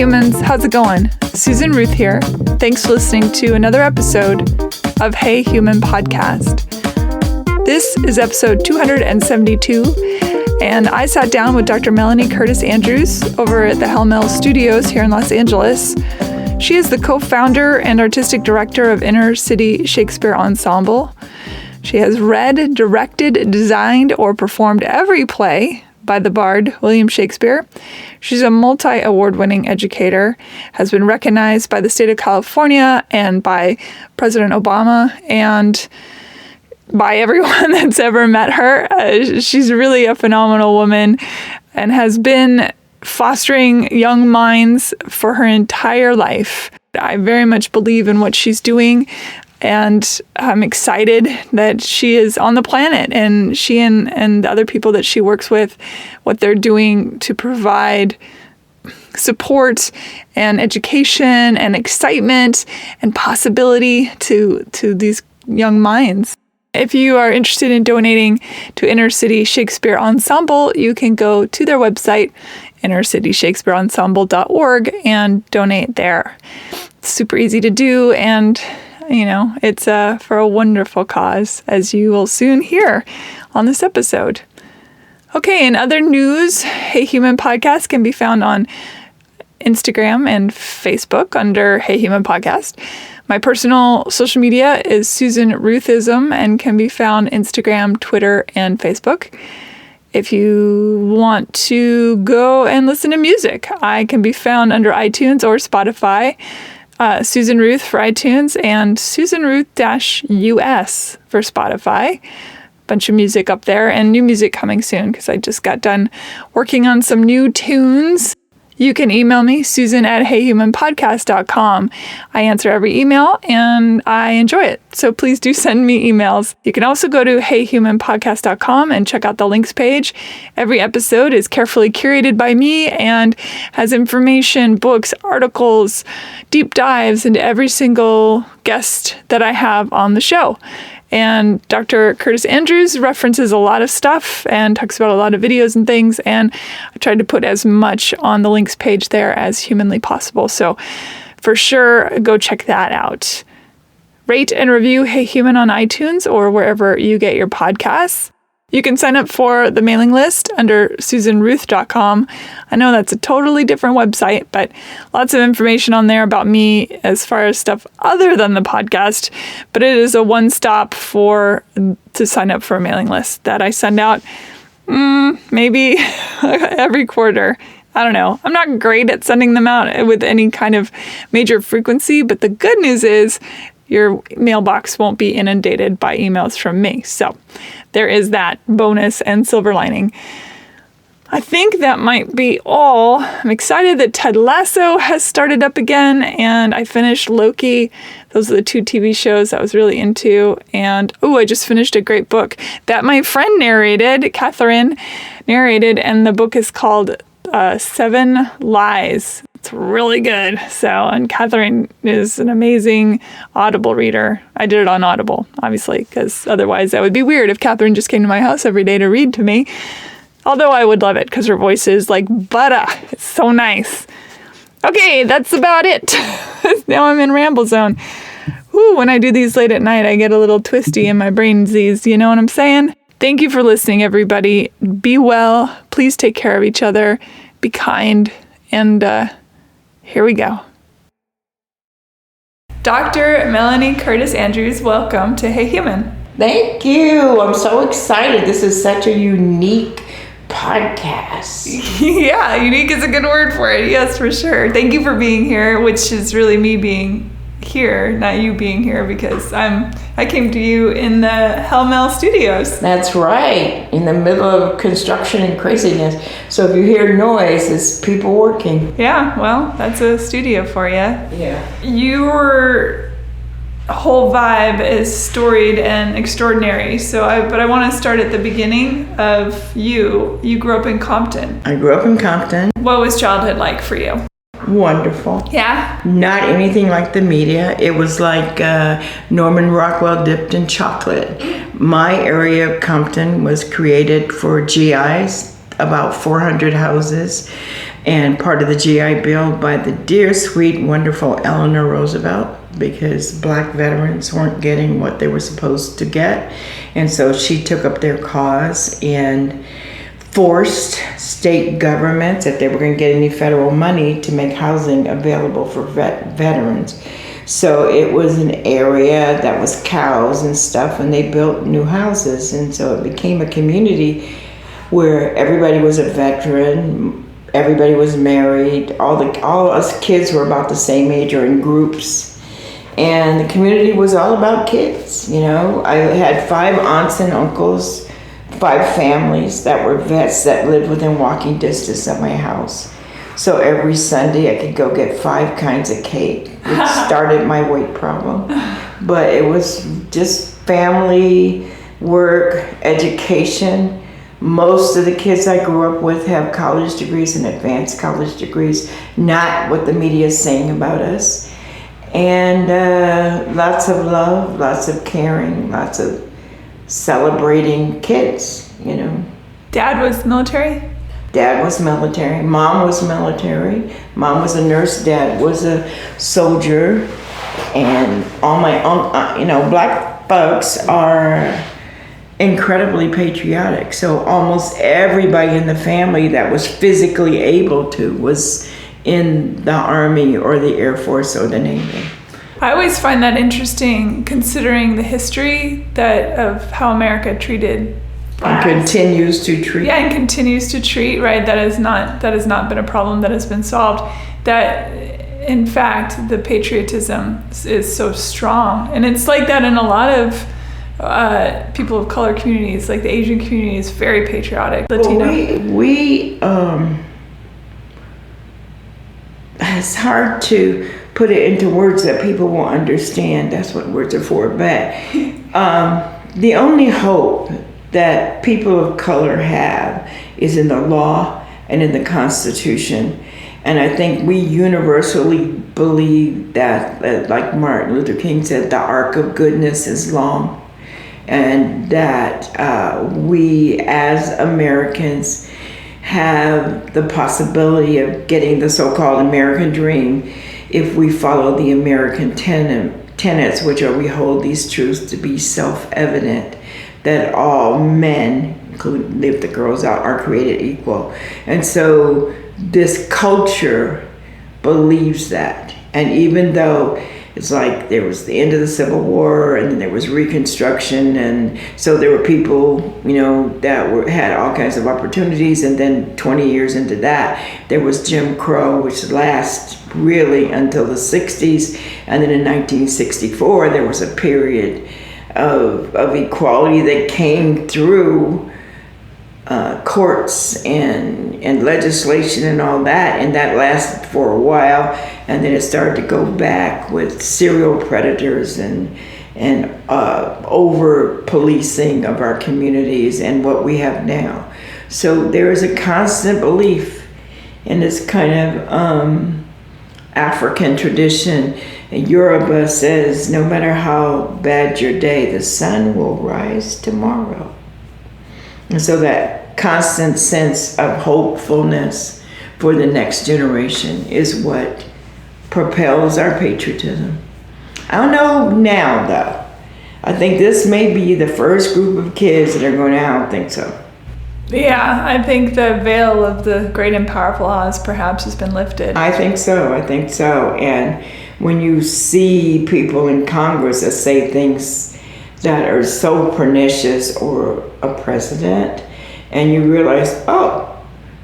humans, how's it going? Susan Ruth here. Thanks for listening to another episode of Hey Human Podcast. This is episode 272, and I sat down with Dr. Melanie Curtis-Andrews over at the Hellmill Studios here in Los Angeles. She is the co-founder and artistic director of Inner City Shakespeare Ensemble. She has read, directed, designed, or performed every play by the bard William Shakespeare. She's a multi-award-winning educator, has been recognized by the state of California and by President Obama and by everyone that's ever met her. She's really a phenomenal woman and has been fostering young minds for her entire life. I very much believe in what she's doing, and I'm excited that she is on the planet, and she and the other people that she works with, what they're doing to provide support and education and excitement and possibility to these young minds. If you are interested in donating to Inner City Shakespeare Ensemble, you can go to their website, innercityshakespeareensemble.org, and donate there. It's super easy to do, and it's for a wonderful cause, as you will soon hear on this episode. Okay, in other news, Hey Human Podcast can be found on Instagram and Facebook under Hey Human Podcast. My personal social media is Susan Ruthism and can be found Instagram, Twitter, and Facebook. If you want to go and listen to music, I can be found under iTunes or Spotify. Susan Ruth for iTunes and Susan Ruth-US for Spotify. Bunch of music up there and new music coming soon because I just got done working on some new tunes. You can email me, susan@heyhumanpodcast.com. I answer every email and I enjoy it. So please do send me emails. You can also go to heyhumanpodcast.com and check out the links page. Every episode is carefully curated by me and has information, books, articles, deep dives into every single guest that I have on the show. And Dr. Curtis-Andrews references a lot of stuff and talks about a lot of videos and things. And I tried to put as much on the links page there as humanly possible. So for sure, go check that out. Rate and review Hey Human on iTunes or wherever you get your podcasts. You can sign up for the mailing list under susanruth.com. I know that's a totally different website, but lots of information on there about me as far as stuff other than the podcast. But it is a one-stop to sign up for a mailing list that I send out maybe every quarter. I don't know. I'm not great at sending them out with any kind of major frequency, but the good news is your mailbox won't be inundated by emails from me. So there is that bonus and silver lining. I think that might be all. I'm excited that Ted Lasso has started up again, and I finished Loki. Those are the two TV shows I was really into. And I just finished a great book that my friend narrated, Catherine narrated, and the book is called 7 Lies. It's really good. And Catherine is an amazing Audible reader. I did it on Audible, obviously, because otherwise that would be weird if Catherine just came to my house every day to read to me. Although I would love it because her voice is like butter. It's so nice. Okay, that's about it. Now I'm in ramble zone. When I do these late at night, I get a little twisty in my brain disease. You know what I'm saying? Thank you for listening, everybody. Be well. Please take care of each other. Be kind. And here we go. Dr. Melanie Curtis-Andrews, welcome to Hey Human. Thank you. I'm so excited. This is such a unique podcast. Yeah, unique is a good word for it. Yes, for sure. Thank you for being here, which is really me being here, not you being here, because I came to you in the Hellmill Studios. That's right, in the middle of construction and craziness. So if you hear noise, it's people working. Yeah, well, that's a studio for you. Yeah. Your whole vibe is storied and extraordinary. But I want to start at the beginning of you. You grew up in Compton. I grew up in Compton. What was childhood like for you? Wonderful. Yeah? Not anything like the media. It was like Norman Rockwell dipped in chocolate. My area of Compton was created for GIs, about 400 houses. and part of the GI Bill by the dear, sweet, wonderful Eleanor Roosevelt, because black veterans weren't getting what they were supposed to get. And so she took up their cause and forced state governments, if they were going to get any federal money, to make housing available for veterans. So it was an area that was cows and stuff, and they built new houses. And so it became a community where everybody was a veteran, everybody was married, all us kids were about the same age or in groups. And the community was all about kids, you know. I had 5 aunts and uncles, 5 families that were vets that lived within walking distance of my house. So every Sunday I could go get 5 kinds of cake, which started my weight problem. But it was just family, work, education. Most of the kids I grew up with have college degrees and advanced college degrees, not what the media is saying about us. And lots of love, lots of caring, lots of celebrating kids, you know. Dad was military? Dad was military. Mom was military. Mom was a nurse. Dad was a soldier. And all my, black folks are incredibly patriotic. So almost everybody in the family that was physically able to was in the Army or the Air Force or the Navy. I always find that interesting, considering the history of how America treated blacks. And continues to treat. Yeah, and continues to treat, right? That has not been a problem that has been solved. That, in fact, the patriotism is so strong. And it's like that in a lot of people of color communities, like the Asian community is very patriotic. Latino. Well, it's hard to put it into words that people will understand. That's what words are for. But the only hope that people of color have is in the law and in the Constitution. And I think we universally believe that, like Martin Luther King said, the arc of goodness is long. And that we as Americans have the possibility of getting the so-called American dream if we follow the American tenets, which are we hold these truths to be self-evident, that all men, including leave the girls out, are created equal. And so this culture believes that. And even though it's like there was the end of the Civil War and then there was Reconstruction, and so there were people, that had all kinds of opportunities, and then 20 years into that, there was Jim Crow, which lasted really until the 60s, and then in 1964 there was a period of equality that came through courts and legislation and all that, and that lasted for a while, and then it started to go back with serial predators and over policing of our communities and what we have now. So there is a constant belief in this kind of African tradition. And Yoruba says, no matter how bad your day, the sun will rise tomorrow. And so that constant sense of hopefulness for the next generation is what propels our patriotism. I don't know now, though. I think this may be the first group of kids that are going, I don't think so. Yeah, I think the veil of the great and powerful Oz perhaps has been lifted. I think so. And when you see people in Congress that say things that are so pernicious, or a president, and you realize,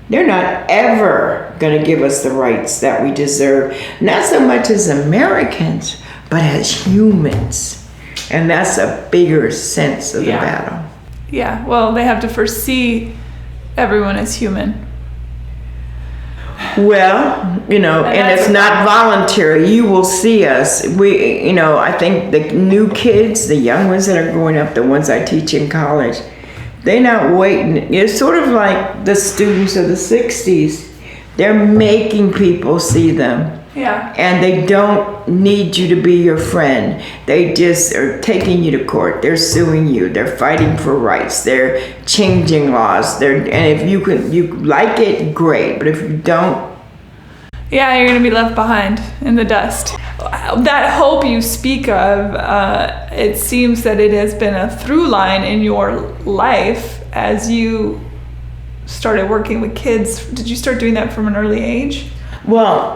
they're not ever going to give us the rights that we deserve, not so much as Americans, but as humans. And that's a bigger sense of the battle. Yeah, well, they have to first see everyone as human. Well, and it's not voluntary. You will see us. I think the new kids, the young ones that are growing up, the ones I teach in college, they're not waiting. It's sort of like the students of the 60s. They're making people see them. Yeah. And they don't need you to be your friend. They just are taking you to court. They're suing you. They're fighting for rights. They're changing laws. And if you like it, great. But if you don't, yeah, you're going to be left behind in the dust. That hope you speak of, it seems that it has been a through line in your life as you started working with kids. Did you start doing that from an early age? Well,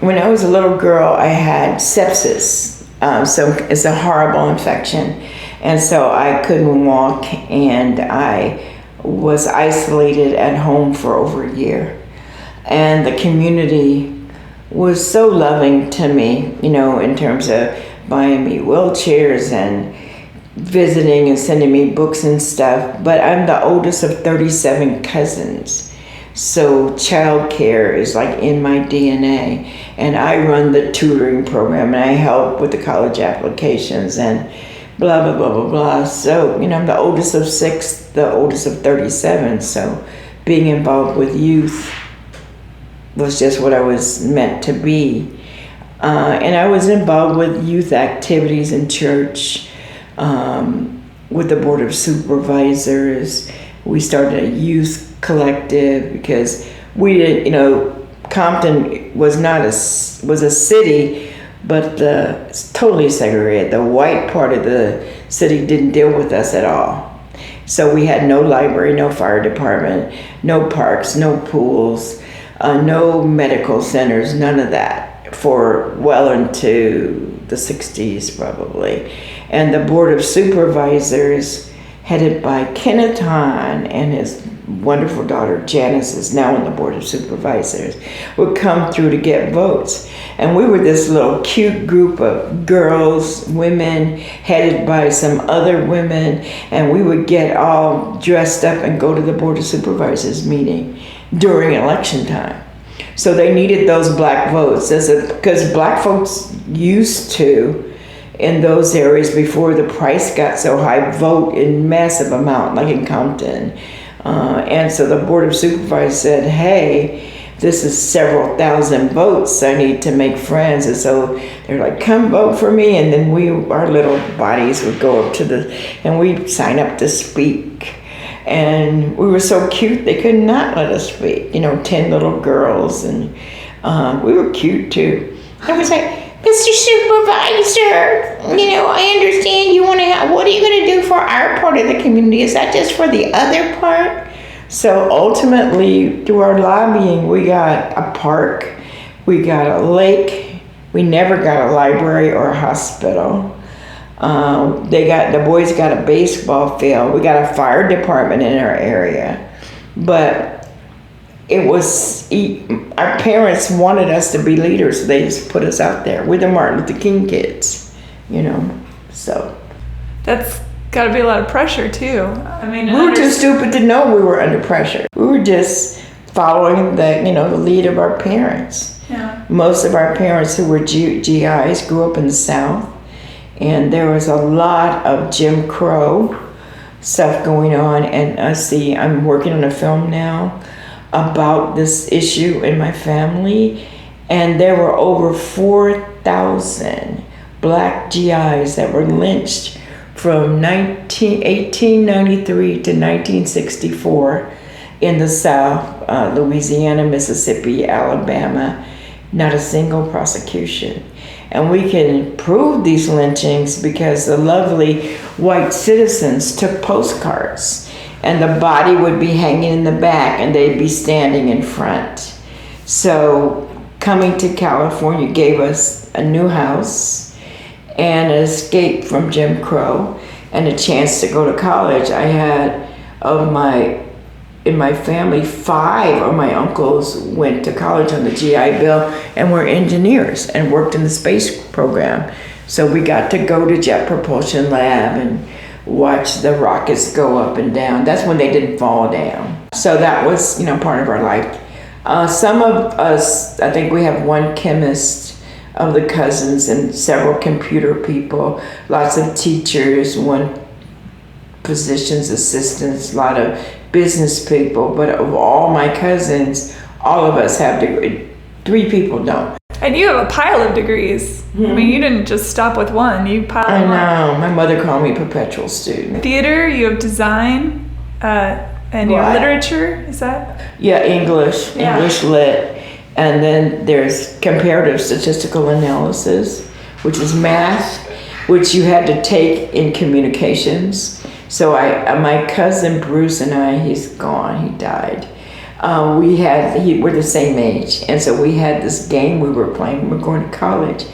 when I was a little girl, I had sepsis. So it's a horrible infection. And so I couldn't walk, and I was isolated at home for over a year. And the community was so loving to me, in terms of buying me wheelchairs and visiting and sending me books and stuff. But I'm the oldest of 37 cousins. So childcare is like in my DNA, and I run the tutoring program, and I help with the college applications and blah, blah, blah, blah, blah. So, I'm the oldest of 6, the oldest of 37. So being involved with youth was just what I was meant to be. And I was involved with youth activities in church, with the Board of Supervisors. We started a youth collective because we didn't, Compton was a city, but it's totally segregated. The white part of the city didn't deal with us at all. So we had no library, no fire department, no parks, no pools, no medical centers, none of that for well into the 60s probably. And the Board of Supervisors, headed by Kenneth Hahn and his wonderful daughter Janice, is now on the Board of Supervisors, would come through to get votes. And we were this little cute group of girls, women, headed by some other women, and we would get all dressed up and go to the Board of Supervisors meeting during election time. So they needed those black votes, because black folks used to, in those areas before the price got so high, vote in massive amount, like in Compton. And so the Board of Supervisors said, hey, this is several thousand votes. I need to make friends. And so they're like, come vote for me. And then our little bodies would go up and we'd sign up to speak. And we were so cute, they could not let us speak. 10 little girls, and we were cute too. I was like, Mr. Supervisor, I understand you want to have, what are you going to do for our part of the community? Is that just for the other part? So ultimately, through our lobbying, we got a park, we got a lake, we never got a library or a hospital. The boys got a baseball field, we got a fire department in our area. But our parents wanted us to be leaders, so they just put us out there. We're the Martin Luther King kids, so. That's got to be a lot of pressure too. We were too stupid to know we were under pressure. We were just following the lead of our parents. Yeah. Most of our parents who were GIs grew up in the South, and there was a lot of Jim Crow stuff going on. And I'm working on a film now about this issue in my family, and there were over 4,000 black GIs that were lynched from 1893 to 1964 in the South, Louisiana, Mississippi, Alabama. Not a single prosecution. And we can prove these lynchings because the lovely white citizens took postcards, and the body would be hanging in the back and they'd be standing in front. So coming to California gave us a new house and an escape from Jim Crow and a chance to go to college. I had, in my family, 5 of my uncles went to college on the GI Bill and were engineers and worked in the space program. So we got to go to Jet Propulsion Lab and watch the rockets go up and down. That's when they didn't fall down. So that was, part of our life. Some of us, I think we have one chemist of the cousins and several computer people, lots of teachers, one physician's assistants, a lot of business people. But of all my cousins, all of us have degrees. 3 people don't. And you have a pile of degrees. I mean, you didn't just stop with one. You piled I them know. My mother called me perpetual student. Theater, you have design, and your literature, is that? Yeah, English lit. And then there's comparative statistical analysis, which is math, which you had to take in communications. So my cousin Bruce and I, he's gone, he died. We're the same age. And so we had this game we were playing when we were going to college.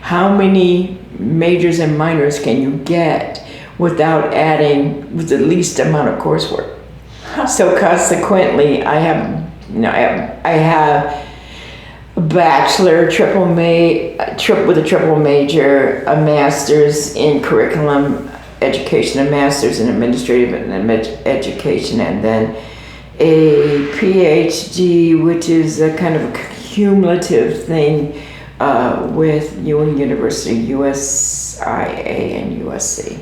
How many majors and minors can you get without adding with the least amount of coursework? So consequently, I have a bachelor, with a triple major, a master's in curriculum education, a master's in administrative and education, and then a PhD, which is a kind of a cumulative thing with Ewing University, USIA, and USC.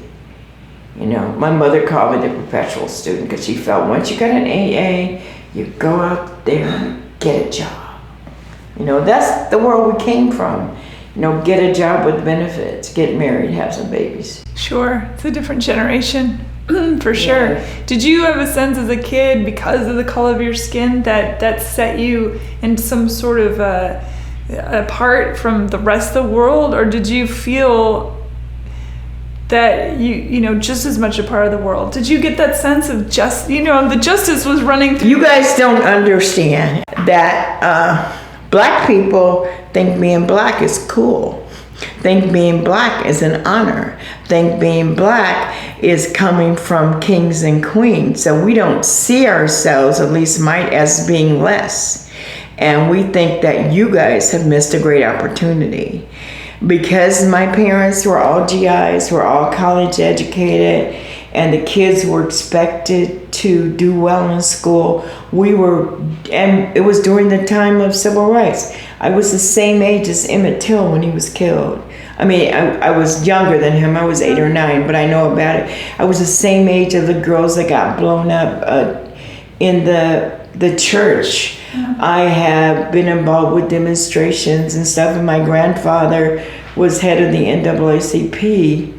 You know, my mother called me the perpetual student because she felt once you got an AA, you go out there and get a job. You know, that's the world we came from. You know, get a job with benefits, get married, have some babies. Sure, it's a different generation, for sure. Yeah. Did you have a sense as a kid, because of the color of your skin, that set you in some sort of apart from the rest of the world, or did you feel that you know, just as much a part of the world? Did you get that sense of the justice was running through? You guys don't understand that black people think being black is cool. Think being black is an honor. Think being black is coming from kings and queens. So we don't see ourselves, at least might, as being less. And we think that you guys have missed a great opportunity. Because my parents were all GIs, were all college educated, and the kids were expected to do well in school. And it was during the time of civil rights. I was the same age as Emmett Till when he was killed. I mean, I was younger than him. I was 8 or 9, but I know about it. I was the same age of the girls that got blown up in the church. I have been involved with demonstrations and stuff, and my grandfather was head of the NAACP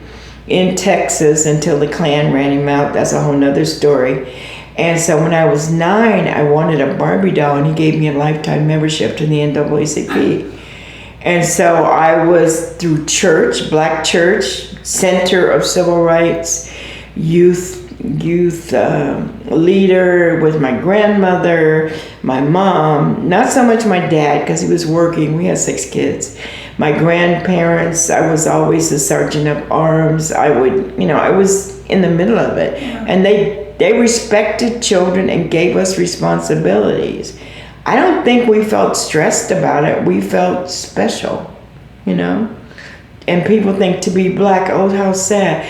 in Texas until the Klan ran him out. That's a whole nother story. And so when I was 9, I wanted a Barbie doll, and he gave me a lifetime membership to the NAACP. And so I was through church, black church, center of civil rights, youth leader with my grandmother, my mom, not so much my dad because he was working. We had 6 kids. My grandparents, I was always the sergeant of arms. I was in the middle of it. And they respected children and gave us responsibilities. I don't think we felt stressed about it. We felt special, you know? And people think to be black, oh, how sad.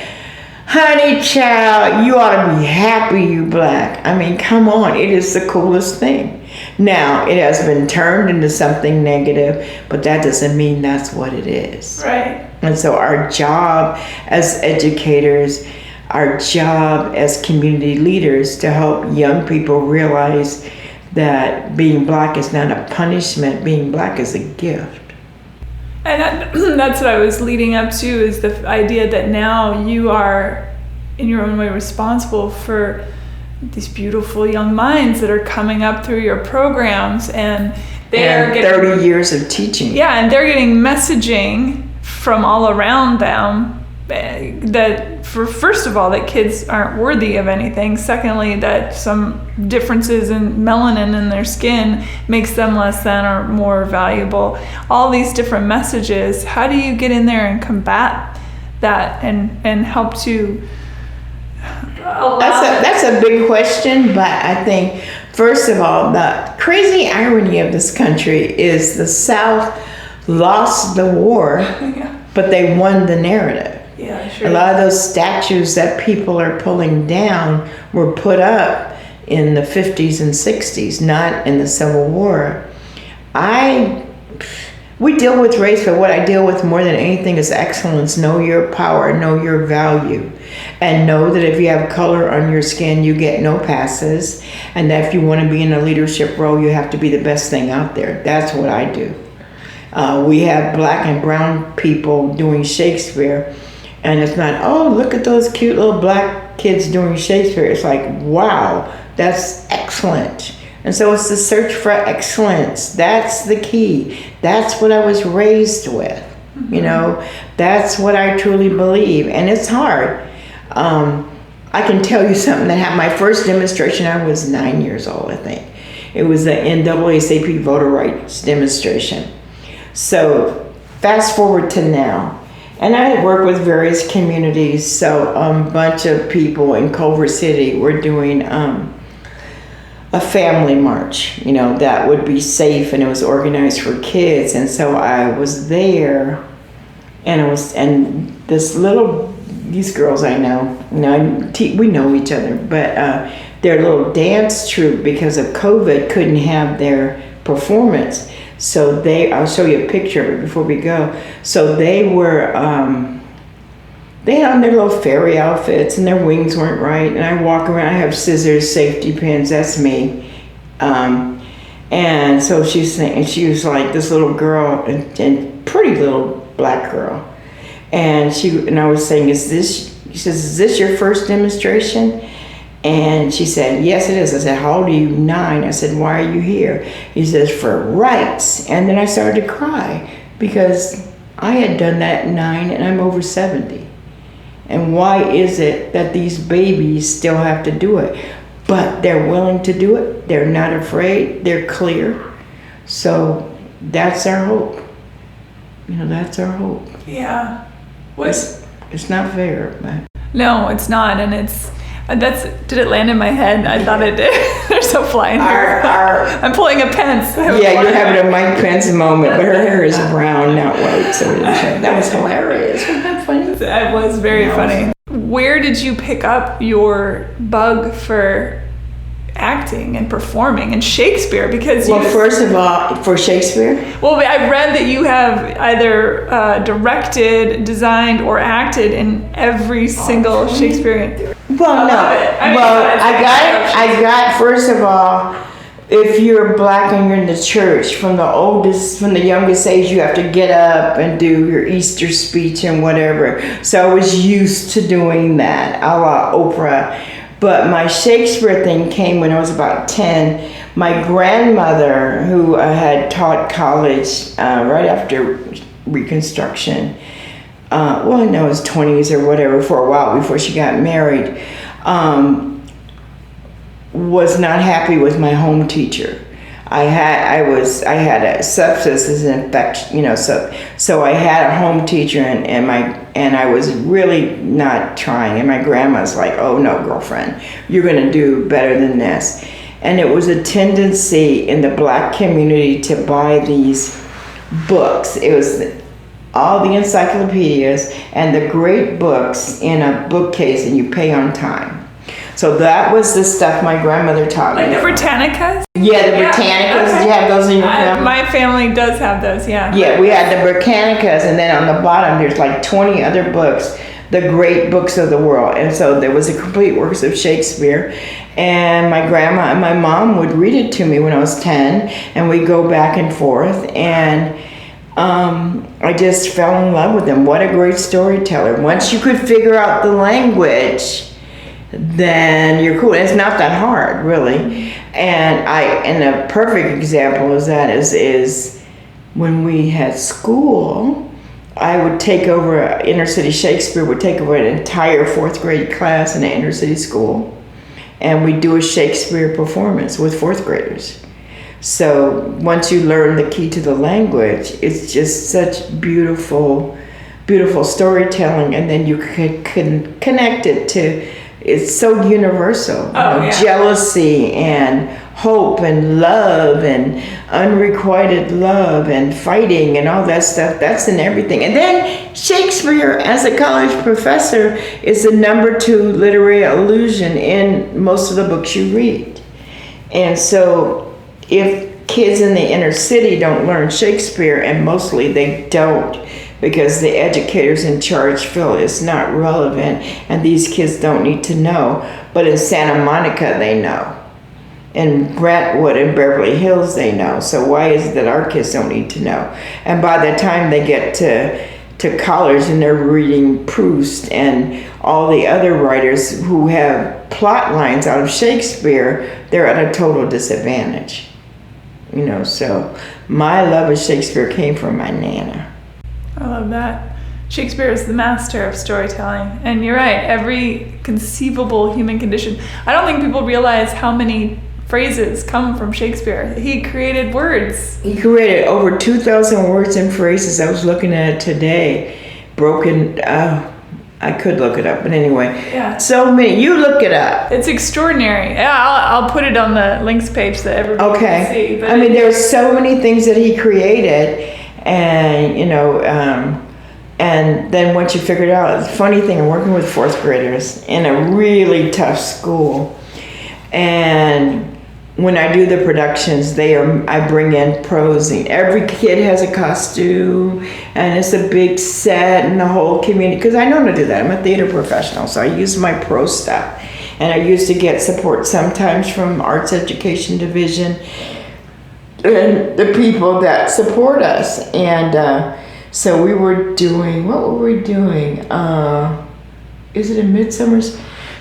Honey, child, you ought to be happy you black. I mean, come on, it is the coolest thing. Now, it has been turned into something negative, but that doesn't mean that's what it is. Right. And so our job as educators, our job as community leaders to help young people realize that being black is not a punishment, being black is a gift. And that's what I was leading up to, is the idea that now you are, in your own way, responsible for these beautiful young minds that are coming up through your programs, and are getting 30 years of teaching. Yeah, and they're getting messaging from all around them that, first of all, that kids aren't worthy of anything. Secondly, that some differences in melanin in their skin makes them less than or more valuable. All these different messages. How do you get in there and combat that and help to allow That's a big question, but I think, first of all, the crazy irony of this country is the South lost the war, but they won the narrative. Yeah, sure. A lot of those statues that people are pulling down were put up in the 50s and 60s, not in the Civil War. We deal with race, but what I deal with more than anything is excellence. Know your power, know your value, and know that if you have color on your skin, you get no passes, and that if you want to be in a leadership role, you have to be the best thing out there. That's what I do. We have black and brown people doing Shakespeare, and it's not, oh, look at those cute little black kids doing Shakespeare. It's like, wow, that's excellent. And so it's the search for excellence. That's the key. That's what I was raised with. You know, that's what I truly believe. And it's hard. I can tell you something that happened. My first demonstration, I was 9 years old, I think. It was the NAACP voter rights demonstration. So fast forward to now. And I work with various communities. So a bunch of people in Culver City were doing a family march, you know, that would be safe, and it was organized for kids. And so I was there, and these girls I know, we know each other, but their little dance troupe, because of COVID, couldn't have their performance. So I'll show you a picture of it before we go. So they were, they had on their little fairy outfits, and their wings weren't right. And I walk around, I have scissors, safety pins, that's me. And so she was like this little girl, and pretty little black girl. And I was saying, she says, is this your first demonstration? And she said, yes, it is. I said, how old are you? 9. I said, why are you here? He says, for rights. And then I started to cry, because I had done that at 9, and I'm over 70. And why is it that these babies still have to do it? But they're willing to do it. They're not afraid. They're clear. So that's our hope. You know, that's our hope. Yeah. It's not fair, but. No, it's not. And did it land in my head? I thought it did. There's a fly in here. I'm pulling a Pence. Yeah, you're having a Mike Pence moment, but her hair is brown, not white. So that was hilarious. Wasn't that funny? That was very funny. Where did you pick up your bug for acting and performing and Shakespeare? Because first of all, for Shakespeare? Well, I read that you have either directed, designed, or acted in every single Shakespearean. Well, no. I got, first of all, if you're black and you're in the church, from the youngest age, you have to get up and do your Easter speech and whatever. So I was used to doing that, a la Oprah. But my Shakespeare thing came when I was about 10. My grandmother, who had taught college right after Reconstruction, well, in his 20s or whatever, for a while before she got married, was not happy with my home teacher. I had a sepsis infection, so I had a home teacher, and I was really not trying. And my grandma's like, "Oh no, girlfriend, you're gonna do better than this." And it was a tendency in the black community to buy these books. It was all the encyclopedias and the great books in a bookcase, and you pay on time. So that was the stuff my grandmother taught me. Like the Britannicas? Yeah, the Britannicas. Okay. Did you have those in your family? My family does have those, yeah. Yeah, we had the Britannicas, and then on the bottom there's like 20 other books, the great books of the world. And so there was a complete works of Shakespeare. And my grandma and my mom would read it to me when I was 10, and we'd go back and forth. And I just fell in love with him. What a great storyteller. Once you could figure out the language, then you're cool. It's not that hard, really. And a perfect example of that is when we had school, I would take over, Inner City Shakespeare would take over an entire 4th grade class in an inner city school, and we'd do a Shakespeare performance with 4th graders. So once you learn the key to the language, it's just such beautiful, beautiful storytelling, and then you can connect it to, it's so universal. Jealousy and hope and love and unrequited love and fighting and all that stuff, that's in everything. And then Shakespeare, as a college professor, is the #2 literary allusion in most of the books you read. And so if kids in the inner city don't learn Shakespeare, and mostly they don't, because the educators in charge feel it's not relevant and these kids don't need to know, but in Santa Monica they know. in Brentwood and Beverly Hills they know. So why is it that our kids don't need to know? And by the time they get to college and they're reading Proust and all the other writers who have plot lines out of Shakespeare, they're at a total disadvantage. You know, so my love of Shakespeare came from my Nana. I love that. Shakespeare is the master of storytelling. And you're right, every conceivable human condition. I don't think people realize how many phrases come from Shakespeare. He created words. He created over 2,000 words and phrases. I was looking at it today. Broken, I could look it up, but anyway. Yeah. So many. You look it up. It's extraordinary. Yeah, I'll put it on the links page so everybody can see. But I mean, there's so many things that he created, and, you know, and then once you figure it out, the funny thing, I'm working with fourth graders in a really tough school, and when I do the productions, I bring in prosing. Every kid has a costume, and it's a big set, and the whole community. Because I know how to do that. I'm a theater professional, so I use my pro stuff, and I used to get support sometimes from Arts Education Division and the people that support us. And so we were doing. What were we doing? Is it a Midsummer's?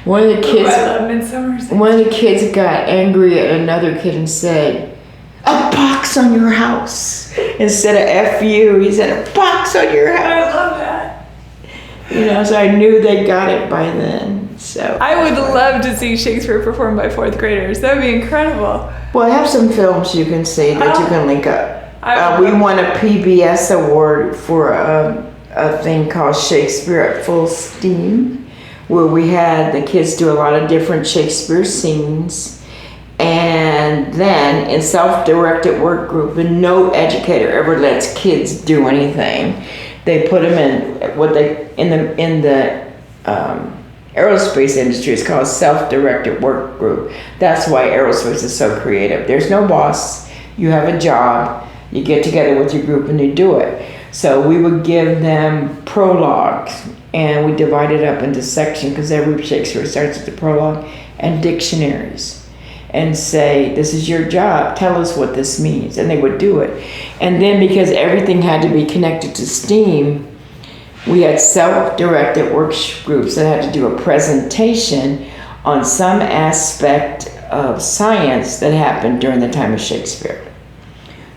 One of the kids. I love Midsummer's. One of the kids got angry at another kid and said, "A box on your house." Instead of "F you," he said, "A box on your house." I love that. You know, so I knew they got it by then. So I would love to see Shakespeare performed by fourth graders. That would be incredible. Well, I have some films you can see that you can link up. We won a PBS award for a thing called Shakespeare at Full Steam, where we had the kids do a lot of different Shakespeare scenes. And then in self-directed work group, and no educator ever lets kids do anything. They put them in the aerospace industry. It's called self-directed work group. That's why aerospace is so creative. There's no boss. You have a job. You get together with your group and you do it. So we would give them prologues, and we divide it up into sections because every Shakespeare starts with the prologue, and dictionaries, and say, "This is your job. Tell us what this means." And they would do it. And then because everything had to be connected to STEAM, we had self-directed work groups that had to do a presentation on some aspect of science that happened during the time of Shakespeare.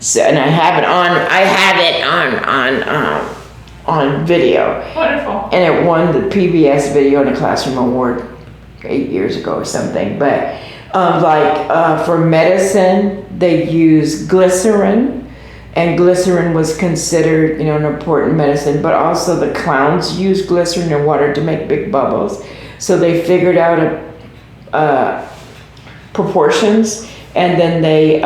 So, and I have it on video. Wonderful. And it won the PBS Video in a Classroom Award 8 years ago or something. But for medicine, they use glycerin, and glycerin was considered, an important medicine. But also the clowns use glycerin in water to make big bubbles. So they figured out proportions, and then they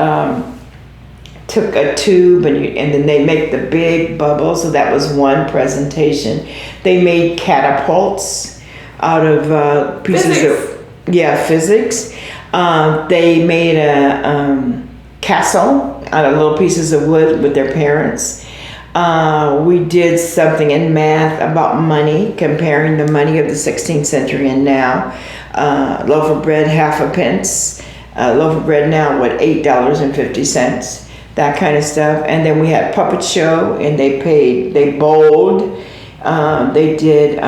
took a tube and then they make the big bubbles. So that was one presentation. They made catapults out of pieces of physics. They made a castle out of little pieces of wood with their parents. We did something in math about money, comparing the money of the 16th century and now. Loaf of bread, half a pence. Loaf of bread now, $8.50. That kind of stuff. And then we had puppet show, and they bowled. They did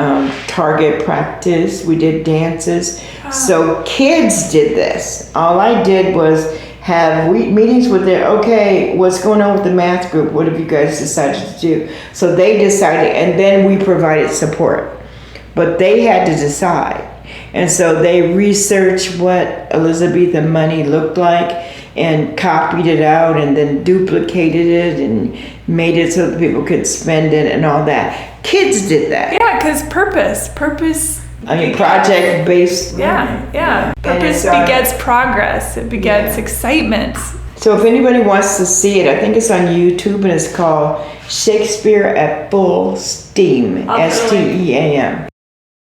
target practice. We did dances. So kids did this. All I did was have meetings with what's going on with the math group? What have you guys decided to do? So they decided, and then we provided support. But they had to decide. And so they researched what Elizabethan money looked like and copied it out and then duplicated it and made it so that people could spend it and all that. Kids did that. Yeah, because purpose. Project-based. Yeah. Purpose begets progress. It begets excitement. So if anybody wants to see it, I think it's on YouTube, and it's called Shakespeare at Full Steam. STEAM.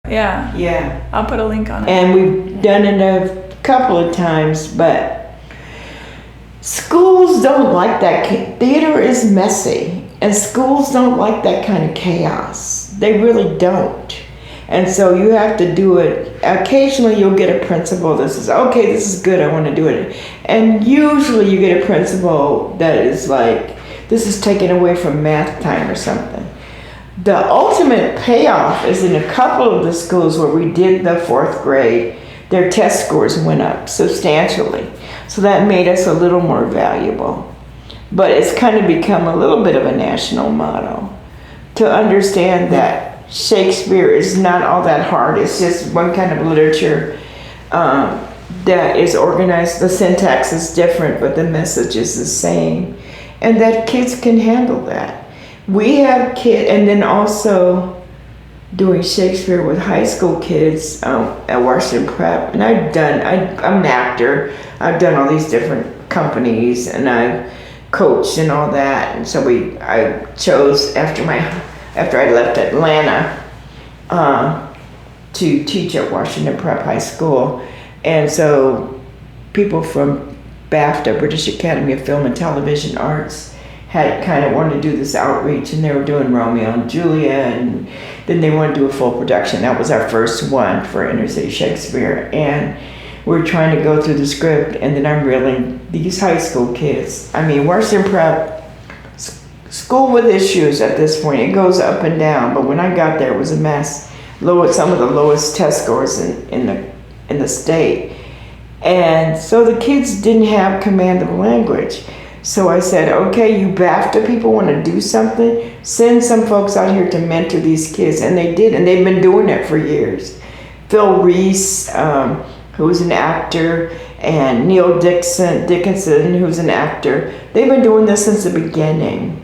Yeah. I'll put a link on it. And we've done it a couple of times, but schools don't like that. Theater is messy, and schools don't like that kind of chaos. They really don't. And so you have to do it. Occasionally you'll get a principal that says, okay, this is good, I want to do it. And usually you get a principal that is like, this is taken away from math time or something. The ultimate payoff is in a couple of the schools where we did the 4th grade, their test scores went up substantially. So that made us a little more valuable. But it's kind of become a little bit of a national motto to understand that Shakespeare is not all that hard. It's just one kind of literature that is organized. The syntax is different, but the message is the same. And that kids can handle that. We have kids, and then also doing Shakespeare with high school kids at Washington Prep. And I'm an actor. I've done all these different companies, and I've coached and all that. And so I chose after I left Atlanta to teach at Washington Prep High School. And so people from BAFTA, British Academy of Film and Television Arts, had kind of wanted to do this outreach, and they were doing Romeo and Juliet, and then they wanted to do a full production. That was our first one for Inner City Shakespeare. And we're trying to go through the script, and then I'm reeling these high school kids. I mean, Washington Prep, school with issues at this point. It goes up and down, but when I got there, it was a mess. Some of the lowest test scores in the state. And so the kids didn't have command of language. So I said, okay, you BAFTA people want to do something? Send some folks out here to mentor these kids. And they did, and they've been doing it for years. Phil Reese, who's an actor, and Neil Dickinson, who's an actor. They've been doing this since the beginning.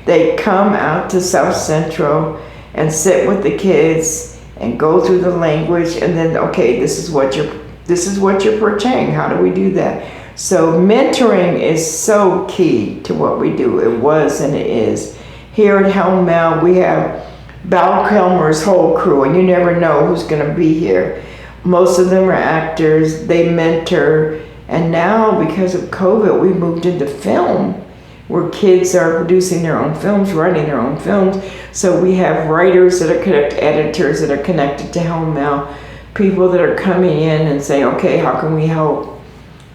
They come out to South Central and sit with the kids and go through the language, and then, okay, this is what you're portraying. How do we do that? So mentoring is so key to what we do. It was and it is. Here at Helm Mel, we have Val Kilmer's whole crew, and you never know who's going to be here. Most of them are actors. They mentor. And now, because of COVID, we moved into film, where kids are producing their own films, writing their own films. So we have writers that are connected, editors that are connected to Helm Mel, people that are coming in and saying, okay, how can we help?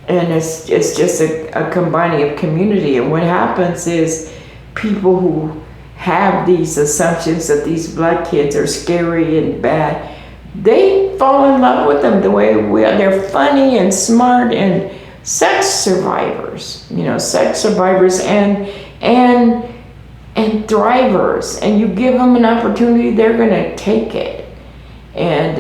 And it's just a combining of community. And what happens is people who have these assumptions that these black kids are scary and bad, they fall in love with them the way we are. They're funny and smart and sex survivors, and thrivers. And you give them an opportunity, they're gonna take it. And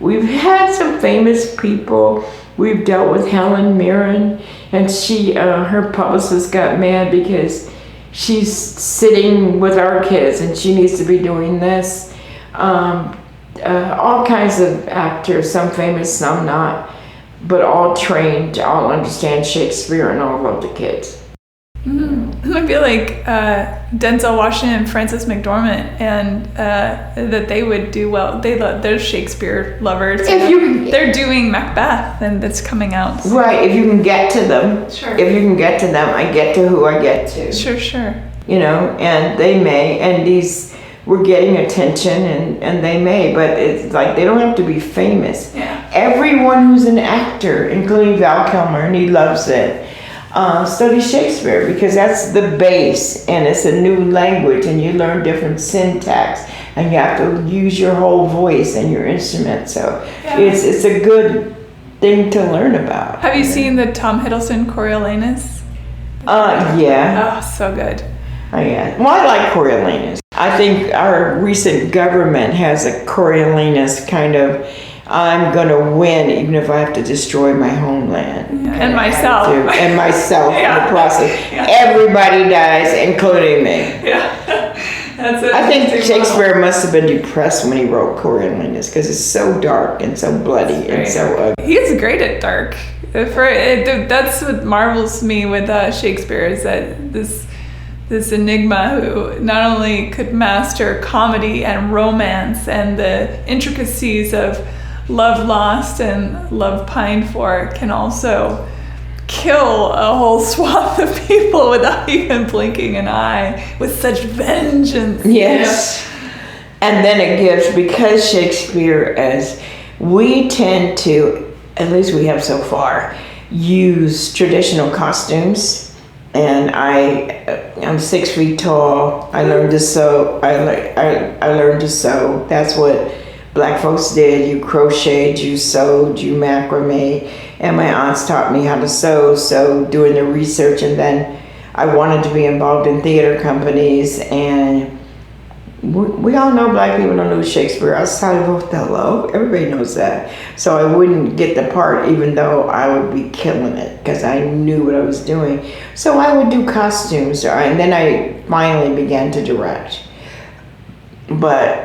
we've had some famous people. We've dealt with Helen Mirren, and her publicist got mad because she's sitting with our kids and she needs to be doing this. All kinds of actors, some famous, some not, but all trained, all understand Shakespeare and all love the kids. I feel like Denzel Washington and Frances McDormand, and that they would do well. They're Shakespeare lovers. They're doing Macbeth, and that's coming out. Right, if you can get to them. Sure. If you can get to them, I get to who I get to. Sure. And they may, and we're getting attention, and they may, but it's like they don't have to be famous. Yeah. Everyone who's an actor, including Val Kilmer, and he loves it, study Shakespeare, because that's the base, and it's a new language, and you learn different syntax, and you have to use your whole voice and your instrument. So it's a good thing to learn about. Have you seen the Tom Hiddleston Coriolanus? Yeah. Oh, so good. Oh, yeah. Well, I like Coriolanus. I think our recent government has a Coriolanus kind of, I'm going to win even if I have to destroy my homeland. Yeah. And myself. And myself in the process. Yeah. Everybody dies, including me. Yeah. That's it. I think Shakespeare must have been depressed when he wrote Coriolanus, because it's so dark and so bloody and so ugly. He's great at dark. That's what marvels me with Shakespeare, is that this enigma who not only could master comedy and romance and the intricacies of love lost and love pined for, can also kill a whole swath of people without even blinking an eye with such vengeance. Yes. And then it gives, because Shakespeare, as we tend to, at least we have so far, use traditional costumes. And I'm 6 feet tall. I learned to sew. I learned to sew. That's what Black folks did. You crocheted, you sewed, you macrame. And my aunts taught me how to sew. So doing the research, and then I wanted to be involved in theater companies. And we all know Black people don't know Shakespeare outside of Othello. Everybody knows that. So I wouldn't get the part, even though I would be killing it, because I knew what I was doing. So I would do costumes, and then I finally began to direct. But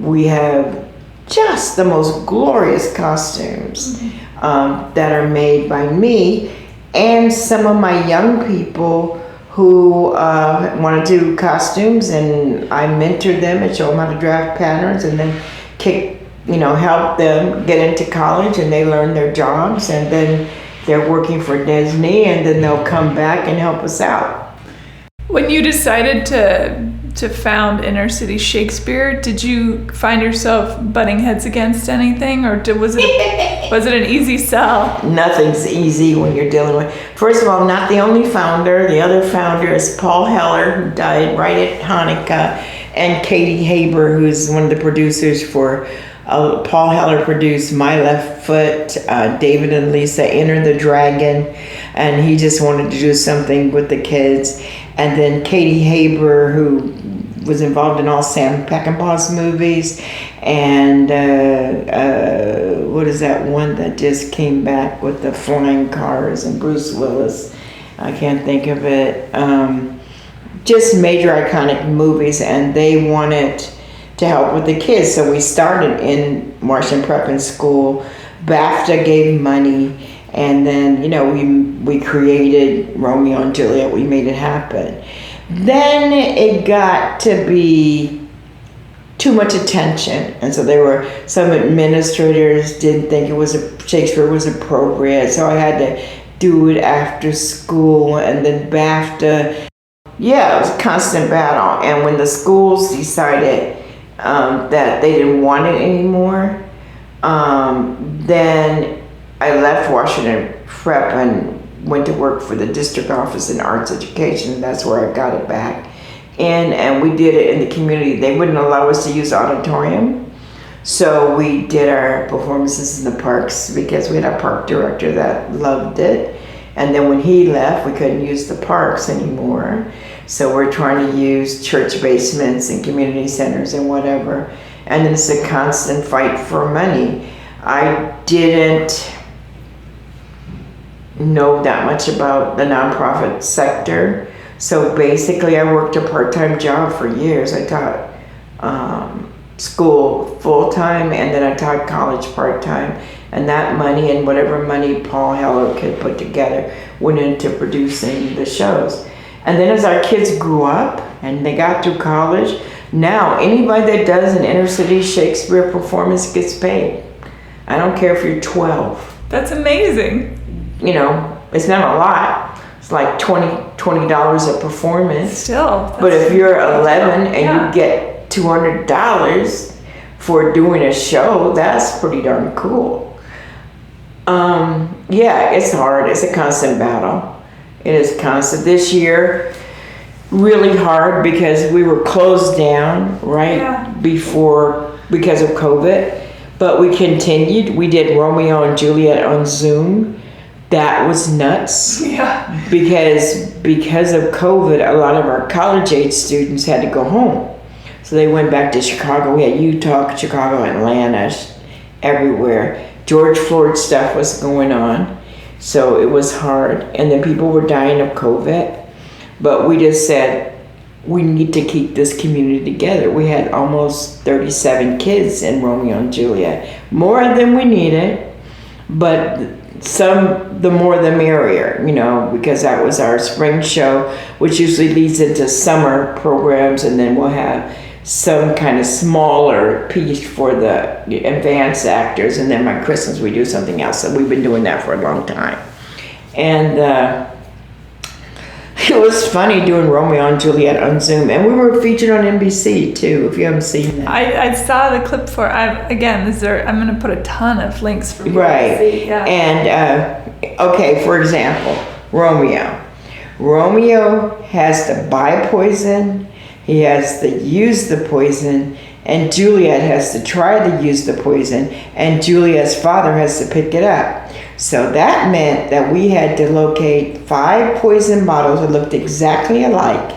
we have just the most glorious costumes that are made by me and some of my young people who want to do costumes, and I mentor them and show them how to draft patterns, and then help them get into college, and they learn their jobs, and then they're working for Disney, and then they'll come back and help us out. When you decided to found Inner City Shakespeare, did you find yourself butting heads against anything, or was it an easy sell? Nothing's easy when you're dealing with. First of all, not the only founder. The other founder is Paul Heller, who died right at Hanukkah, and Katie Haber, who's one of the producers for. Paul Heller produced My Left Foot, David and Lisa, Enter the Dragon, and he just wanted to do something with the kids. And then Katie Haber, who was involved in all Sam Peckinpah's movies, and what is that one that just came back with the flying cars and Bruce Willis? I can't think of it. Just major iconic movies, and they wanted to help with the kids. So we started in Washington Prep and School. BAFTA gave money, and then we created Romeo and Juliet. We made it happen. Then it got to be too much attention, and so there were some administrators didn't think Shakespeare was appropriate, so I had to do it after school. And then BAFTA, it was a constant battle. And when the schools decided that they didn't want it anymore, then I left Washington Prep and went to work for the district office in arts education. That's where I got it back in, and we did it in the community. They wouldn't allow us to use auditorium, so we did our performances in the parks because we had a park director that loved it. And then when he left, we couldn't use the parks anymore. So we're trying to use church basements and community centers and whatever. And then it's a constant fight for money. I didn't know that much about the nonprofit sector. So basically I worked a part-time job for years. I taught school full-time, and then I taught college part-time. And that money and whatever money Paul Heller could put together went into producing the shows. And then as our kids grew up and they got through college, now anybody that does an Inner City Shakespeare performance gets paid. I don't care if you're 12. That's amazing. It's not a lot. It's like $20 a performance. Still. But if you're 11 and you get $200 for doing a show, that's pretty darn cool. It's hard. It's a constant battle. It is constant. This year, really hard because we were closed down because of COVID, but we continued. We did Romeo and Juliet on Zoom. That was nuts. Yeah. Because of COVID, a lot of our college-age students had to go home. So they went back to Chicago. We had Utah, Chicago, Atlanta, everywhere. George Floyd stuff was going on. So it was hard. And then people were dying of COVID. But we just said, we need to keep this community together. We had almost 37 kids in Romeo and Juliet. More than we needed, but the more the merrier, because that was our spring show, which usually leads into summer programs, and then we'll have some kind of smaller piece for the advanced actors, and then by Christmas we do something else. So we've been doing that for a long time. And It was funny doing Romeo and Juliet on Zoom, and we were featured on NBC too. If you haven't seen that, I saw the clip for. I'm going to put a ton of links for people right. to see. Yeah. And okay, for example, Romeo. Romeo has to buy poison. He has to use the poison, and Juliet has to try to use the poison, and Juliet's father has to pick it up. So that meant that we had to locate 5 poison bottles that looked exactly alike,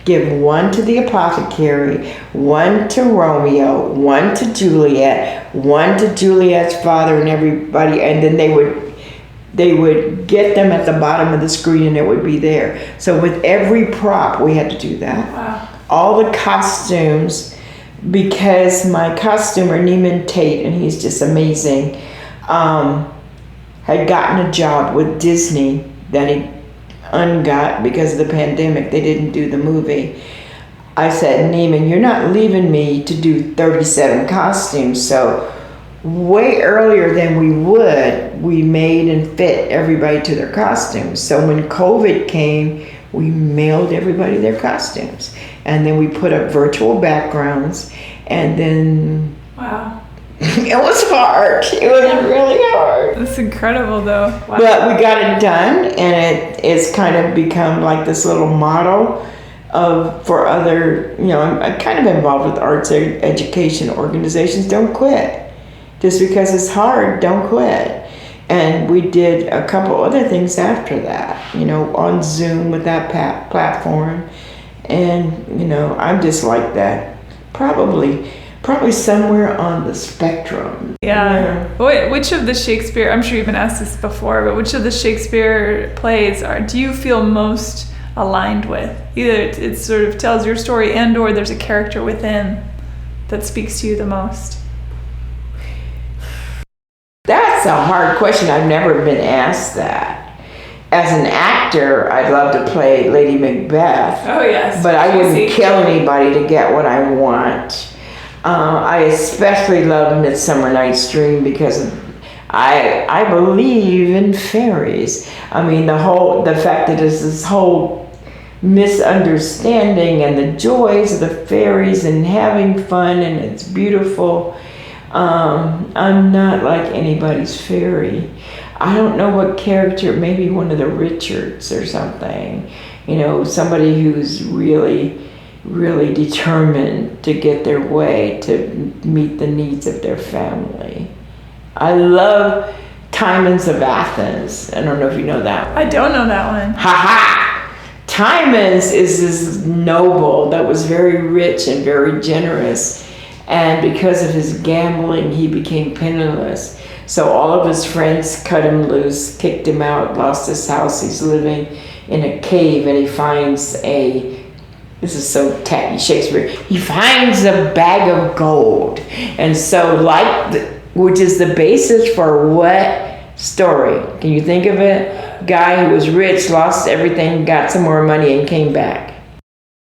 give 1 to the apothecary, 1 to Romeo, 1 to Juliet, 1 to Juliet's father and everybody, and then they would get them at the bottom of the screen and it would be there. So with every prop, we had to do that. Wow. All the costumes, because my costumer, Neiman Tate, and he's just amazing, had gotten a job with Disney that he ungot because of the pandemic. They didn't do the movie. I said, Neiman, you're not leaving me to do 37 costumes. So way earlier than we would, we made and fit everybody to their costumes. So when COVID came, we mailed everybody their costumes. And then we put up virtual backgrounds. And then... Wow. It was hard. It was really hard. That's incredible, though. Wow. But we got it done, and it's kind of become like this little model for other, I'm kind of involved with arts education organizations. Don't quit. Just because it's hard, don't quit. And we did a couple other things after that, on Zoom with that platform. And, I'm just like that. Probably somewhere on the spectrum. Yeah. Wait, which of the Shakespeare, I'm sure you've been asked this before, but which of the Shakespeare plays do you feel most aligned with? Either it sort of tells your story or there's a character within that speaks to you the most? That's a hard question. I've never been asked that. As an actor, I'd love to play Lady Macbeth. Oh, yes. But I wouldn't kill anybody to get what I want. I especially love Midsummer Night's Dream because I believe in fairies. I mean, the fact that there's this whole misunderstanding and the joys of the fairies and having fun, and it's beautiful. I'm not like anybody's fairy. I don't know what character, maybe one of the Richards or something. Somebody who's really determined to get their way, to meet the needs of their family. I love Timons of Athens. I don't know if you know that one. I don't know that one. Ha! Timons is this noble that was very rich and very generous. And because of his gambling, he became penniless. So all of his friends cut him loose, kicked him out, lost his house. He's living in a cave, and he finds this is so tacky Shakespeare, he finds a bag of gold. And so which is the basis for what story? Can you think of it? Guy who was rich, lost everything, got some more money, and came back.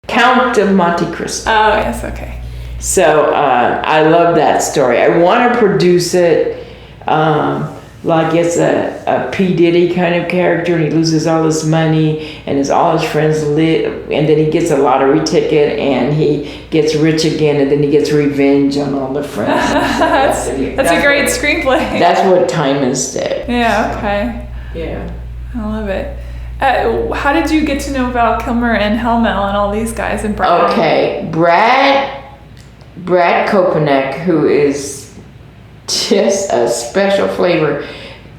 Count of Monte Cristo. Oh, yes, okay. So I love that story. I want to produce it like it's a P. Diddy kind of character, and he loses all his money, and all his friends live, and then he gets a lottery ticket, and he gets rich again, and then he gets revenge on all the friends. that's a great screenplay. That's what Timons did. Yeah, okay. Yeah. I love it. How did you get to know Val Kilmer and Hellmel and all these guys in Brad? Okay, Brad Kopanek, who is just a special flavor,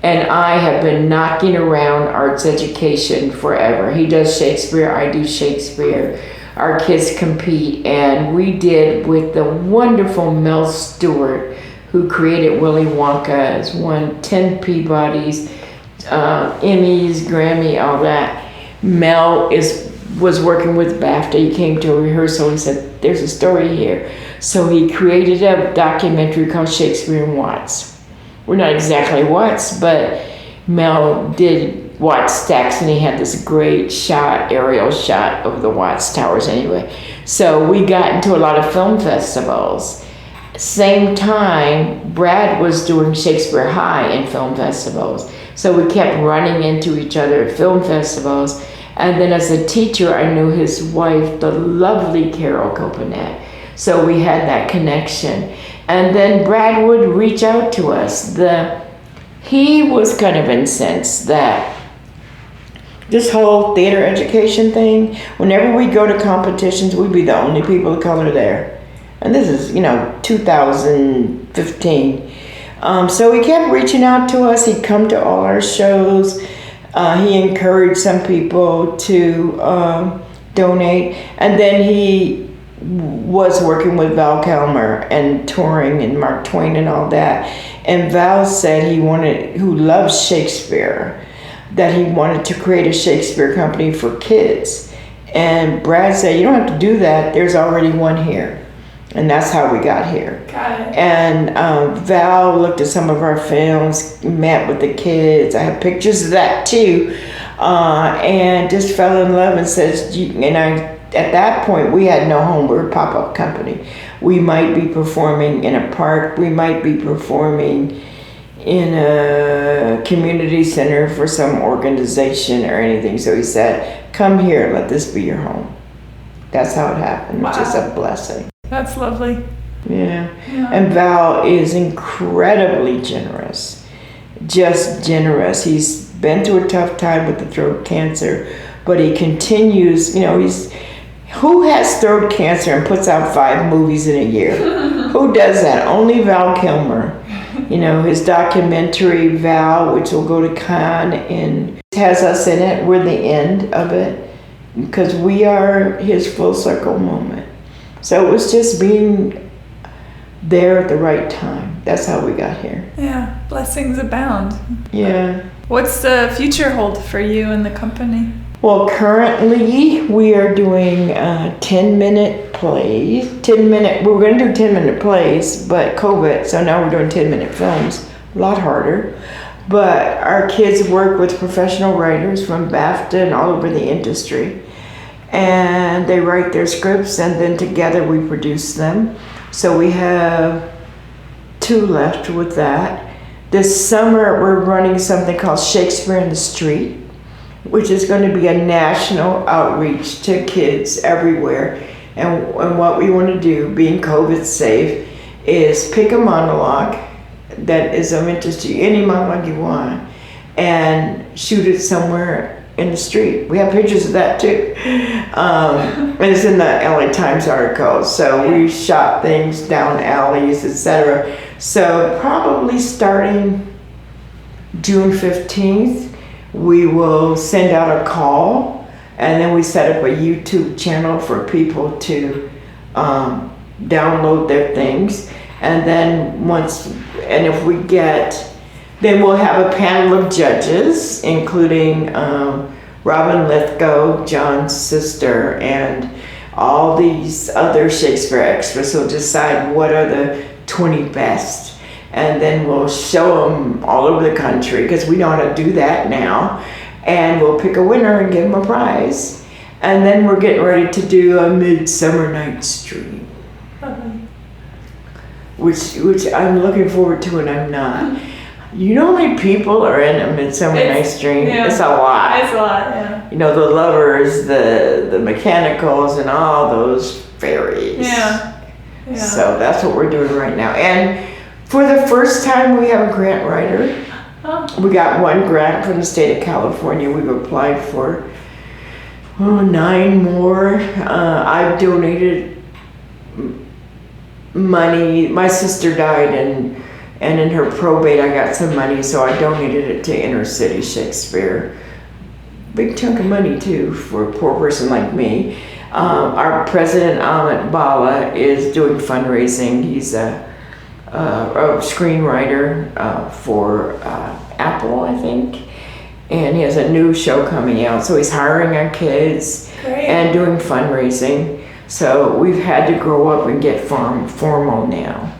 and I have been knocking around arts education forever. He does Shakespeare, I do Shakespeare. Our kids compete, and we did with the wonderful Mel Stewart, who created Willy Wonka, has won 10 Peabodys, Emmys, Grammy, all that. Mel was working with BAFTA. He came to a rehearsal. He said, there's a story here. So he created a documentary called Shakespeare and Watts. We're not exactly Watts, but Mel did Watts stacks, and he had this great aerial shot of the Watts Towers anyway. So we got into a lot of film festivals. Same time, Brad was doing Shakespeare High in film festivals. So we kept running into each other at film festivals. And then as a teacher, I knew his wife, the lovely Carol Copanet. So we had that connection. And then Brad would reach out to us. He was kind of incensed that this whole theater education thing, whenever we go to competitions, we'd be the only people of color there. And this is, 2015. So he kept reaching out to us. He'd come to all our shows. He encouraged some people to donate. And then he was working with Val Kilmer and touring and Mark Twain and all that. And Val said who loves Shakespeare, that he wanted to create a Shakespeare company for kids. And Brad said, you don't have to do that. There's already one here. And that's how we got here. Got it. And Val looked at some of our films, met with the kids. I have pictures of that too. And just fell in love and says, at that point, we had no home. We were a pop-up company. We might be performing in a park. We might be performing in a community center for some organization or anything. So he said, come here, let this be your home. That's how it happened, which is a blessing. That's lovely. Yeah. And Val is incredibly generous, just generous. He's been through a tough time with the throat cancer, but he continues, who has throat cancer and puts out 5 movies in a year? Who does that? Only Val Kilmer. His documentary, Val, which will go to Cannes, and has us in it. We're the end of it because we are his full circle moment. So it was just being there at the right time. That's how we got here. Yeah, blessings abound. Yeah. What's the future hold for you and the company? Well, currently we are doing 10-minute plays. We're going to do 10-minute plays, but COVID, so now we're doing 10-minute films. A lot harder. But our kids work with professional writers from BAFTA and all over the industry. And they write their scripts, and then together we produce them. So we have 2 left with that. This summer we're running something called Shakespeare in the Street, which is going to be a national outreach to kids everywhere. And what we want to do, being COVID safe, is pick a monologue that is of interest to you, any monologue you want, and shoot it somewhere in the street. We have pictures of that too. And it's in the LA Times article. So we shot things down alleys, etc. So probably starting June 15th, we will send out a call, and then we set up a YouTube channel for people to download their things. And then if we get, then we'll have a panel of judges, including Robin Lithgow, John's sister, and all these other Shakespeare extras will decide what are the 20 best. And then we'll show them all over the country, because we know how to do that now. And we'll pick a winner and give them a prize. And then we're getting ready to do a Midsummer Night's Dream. Which I'm looking forward to, and I'm not. You know how many people are in A Midsummer Night's Dream? Yeah. It's a lot. It's a lot, yeah. The lovers, the mechanicals, and all those fairies. Yeah. So that's what we're doing right now. And for the first time, we have a grant writer. Oh. We got 1 grant from the state of California. We've applied for 9 more. I've donated money. My sister died, and in her probate I got some money, so I donated it to Inner City Shakespeare. Big chunk of money too for a poor person like me. Our president, Amit Bala, is doing fundraising. He's a screenwriter for Apple, I think, and he has a new show coming out, so he's hiring our kids. Great. And doing fundraising. So we've had to grow up and get formal now.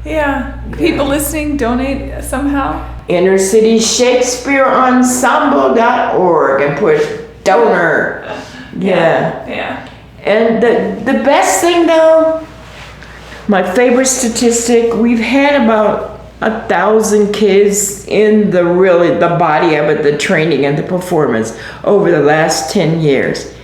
Yeah. People listening, donate somehow. Inner City Shakespeare Ensemble.org and push donor. Yeah. And the best thing though, my favorite statistic, we've had about 1,000 kids in the body of it, the training and the performance over the last 10 years.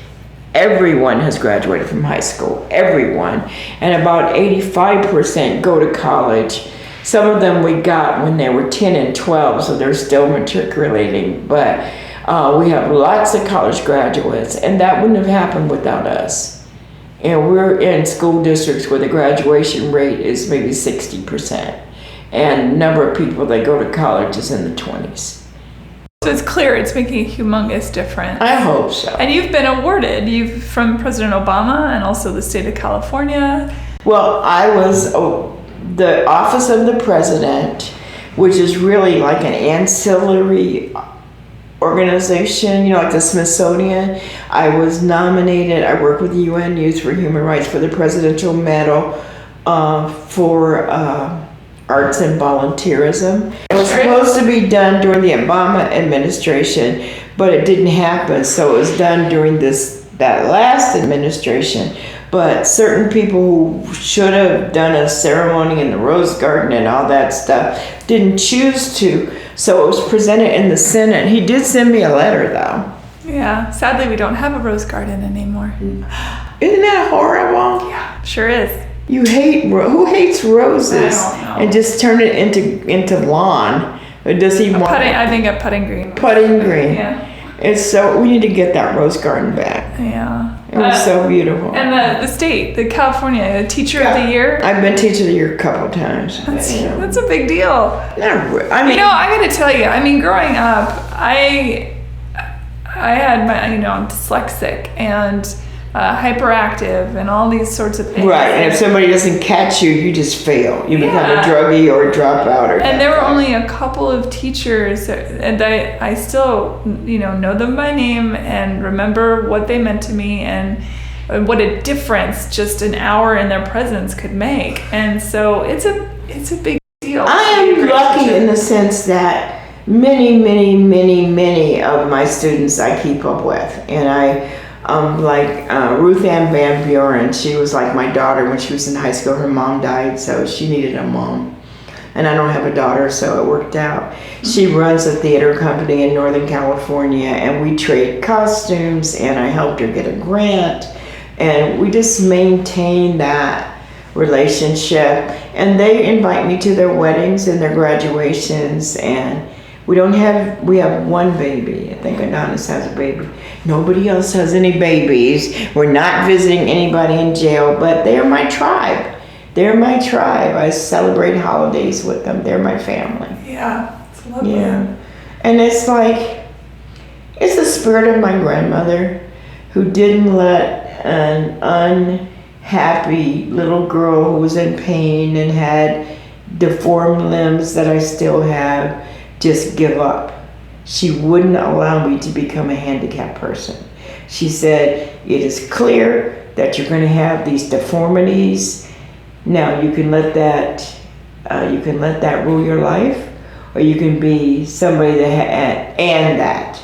Everyone has graduated from high school, everyone. And about 85% go to college. Some of them we got when they were 10 and 12, so they're still matriculating. But we have lots of college graduates, and that wouldn't have happened without us. And we're in school districts where the graduation rate is maybe 60%. And the number of people that go to college is in the 20s. So it's clear it's making a humongous difference. I hope so. And you've been awarded. From President Obama and also the state of California. Well, I was the Office of the President, which is really like an ancillary organization, like the Smithsonian. I was nominated. I work with the UN Youth for Human Rights for the Presidential Medal for arts and volunteerism. It was supposed to be done during the Obama administration, but it didn't happen. So it was done during that last administration. But certain people who should have done a ceremony in the Rose Garden and all that stuff didn't choose to. So it was presented in the Senate. He did send me a letter, though. Yeah, sadly we don't have a Rose Garden anymore. Isn't that horrible? Yeah, sure is. Who hates roses and just turn it into lawn? Or does he want I think a putting green. Putting green. Yeah. We need to get that Rose Garden back. Yeah. It was so beautiful. And the state, the California Teacher of the Year. I've been Teacher of the Year a couple times. That's a big deal. I got to tell you, growing up, I had I'm dyslexic and hyperactive and all these sorts of things. Right, and if somebody doesn't catch you, you just fail. You become a druggie or a dropout. And there were only a couple of teachers, and I still, know them by name and remember what they meant to me and what a difference just an hour in their presence could make. And so it's a big deal. I am lucky in the sense that many, many, many, many of my students I keep up with, and like Ruth Ann Van Buren, she was like my daughter when she was in high school. Her mom died, so she needed a mom. And I don't have a daughter, so it worked out. She runs a theater company in Northern California, and we trade costumes, and I helped her get a grant. And we just maintain that relationship. And they invite me to their weddings and their graduations, and we have one baby. I think Adonis has a baby. Nobody else has any babies. We're not visiting anybody in jail, but they're my tribe. They're my tribe. I celebrate holidays with them. They're my family. Yeah, it's lovely. Yeah. And it's the spirit of my grandmother who didn't let an unhappy little girl who was in pain and had deformed limbs that I still have just give up. She wouldn't allow me to become a handicapped person. She said, it is clear that you're going to have these deformities. Now you can let that rule your life, or you can be somebody that that.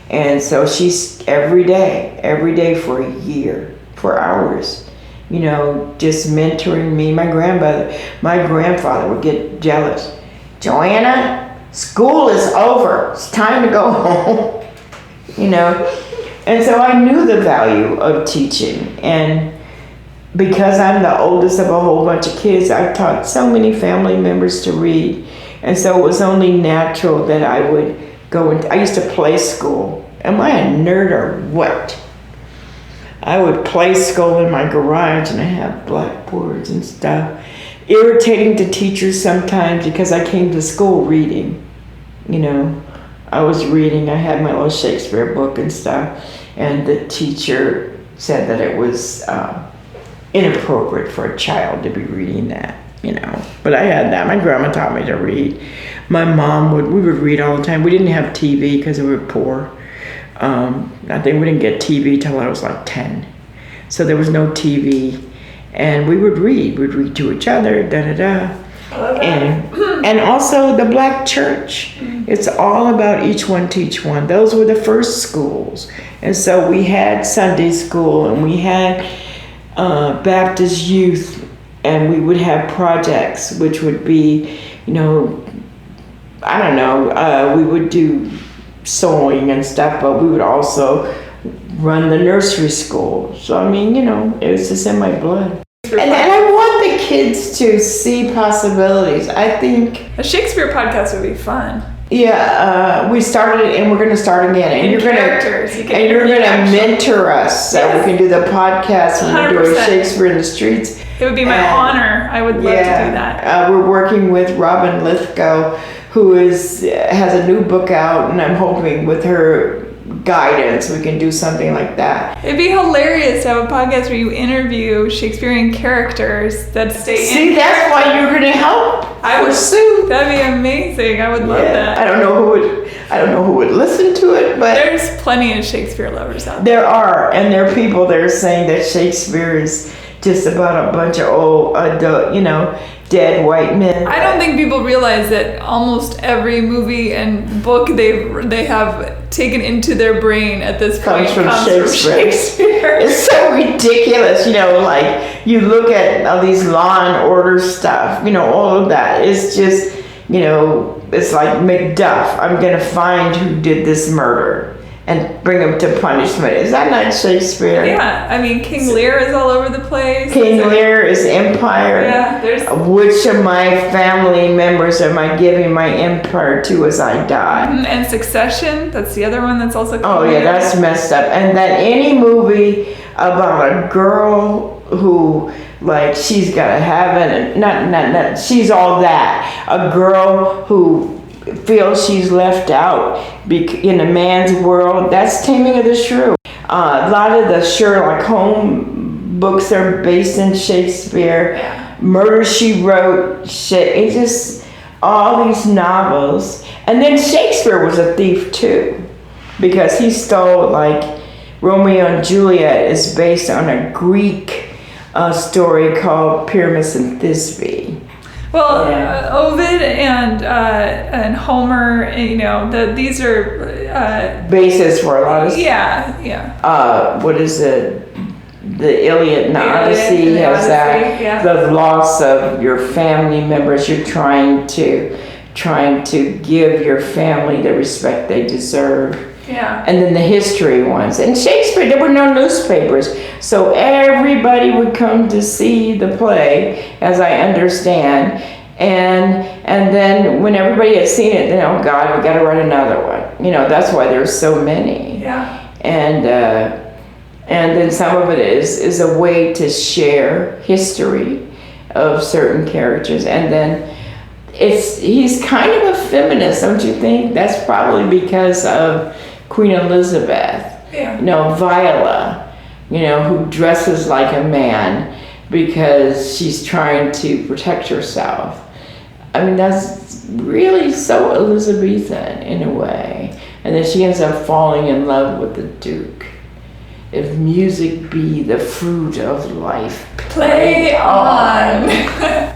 And so she's every day for a year, for hours, just mentoring me. My grandfather would get jealous. Joanna, school is over. It's time to go home. And so I knew the value of teaching. And because I'm the oldest of a whole bunch of kids, I taught so many family members to read. And so it was only natural that I would go I used to play school. Am I a nerd or what? I would play school in my garage, and I have blackboards and stuff. Irritating to teachers sometimes because I came to school reading. I was reading. I had my little Shakespeare book and stuff, and the teacher said that it was inappropriate for a child to be reading that. But I had that. My grandma taught me to read. My mom we would read all the time. We didn't have TV because we were poor. I think we didn't get TV till I was like 10. So there was no TV. And we would read. We'd read to each other, da-da-da. And also the black church. It's all about each one teach one. Those were the first schools. And so we had Sunday school, and we had Baptist youth, and we would have projects, which would be I don't know, we would do sewing and stuff, but we would also run the nursery school. So, I mean, it was just in my blood. And I want the kids to see possibilities. I think a Shakespeare podcast would be fun. Yeah, we started and we're going to start again. And you're going to mentor us so we can do the podcast when we're doing Shakespeare in the Streets. It would be my honor. I would love to do that. We're working with Robin Lithgow, who has a new book out, and I'm hoping with her guidance we can do something like that. It'd be hilarious to have a podcast where you interview Shakespearean characters that stay in. See, that's why you're going to help. I would sue. That'd be amazing. I would love that. I don't know who would listen to it, but there's plenty of Shakespeare lovers out there. There are, and there are people that are saying that Shakespeare is just about a bunch of old adult, dead white men. I don't think people realize that almost every movie and book they have taken into their brain at this point comes from Shakespeare. It's so ridiculous, like you look at all these Law and Order stuff, all of that. It's just, it's like Macduff. I'm going to find who did this murder and bring him to punishment. Is that not Shakespeare? Yeah, I mean, King Lear is all over the place. King Lear is Empire. Yeah, which of my family members am I giving my empire to as I die? And Succession, that's the other one that's also King Oh, yeah, that's messed up. And that any movie about a girl who, like, she's got to have it, not, she's all that. A girl who feels she's left out in a man's world, that's Taming of the Shrew. A lot of the Sherlock Holmes books are based in Shakespeare. Murder, She Wrote, it's just all these novels. And then Shakespeare was a thief too, because he stole, like, Romeo and Juliet is based on a Greek story called Pyramus and Thisbe. Well, Ovid and Homer, these are basis for a lot of yeah. What is it? The Iliad and the Odyssey has that. Yeah. The loss of your family members. You're trying to give your family the respect they deserve. Yeah. And then the history ones. And Shakespeare, there were no newspapers. So everybody would come to see the play, as I understand. And then when everybody had seen it, then, oh God, we got to write another one. That's why there's so many. Yeah. And then some of it is a way to share history of certain characters. And then he's kind of a feminist, don't you think? That's probably because of Queen Elizabeth, Viola, who dresses like a man because she's trying to protect herself. I mean, that's really so Elizabethan in a way. And then she ends up falling in love with the Duke. If music be the fruit of life, play on.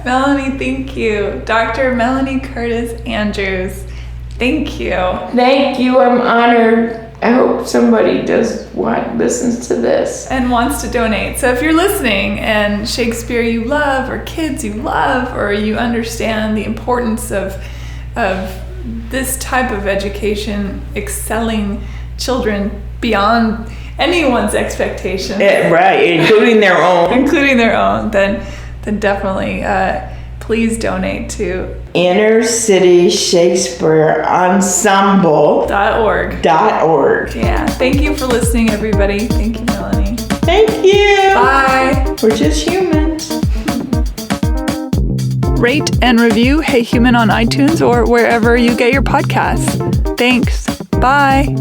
Melanie, thank you. Dr. Melanie Curtis-Andrews. Thank you. Thank you. I'm honored. I hope somebody listens to this and wants to donate. So if you're listening and Shakespeare you love, or kids you love, or you understand the importance of this type of education excelling children beyond anyone's expectations, right, including their own, then definitely please donate to Inner City Shakespeare Ensemble .org. Yeah. Thank you for listening, everybody. Thank you, Melanie. Thank you. Bye. We're just humans. Rate and review Hey Human on iTunes or wherever you get your podcasts. Thanks. Bye.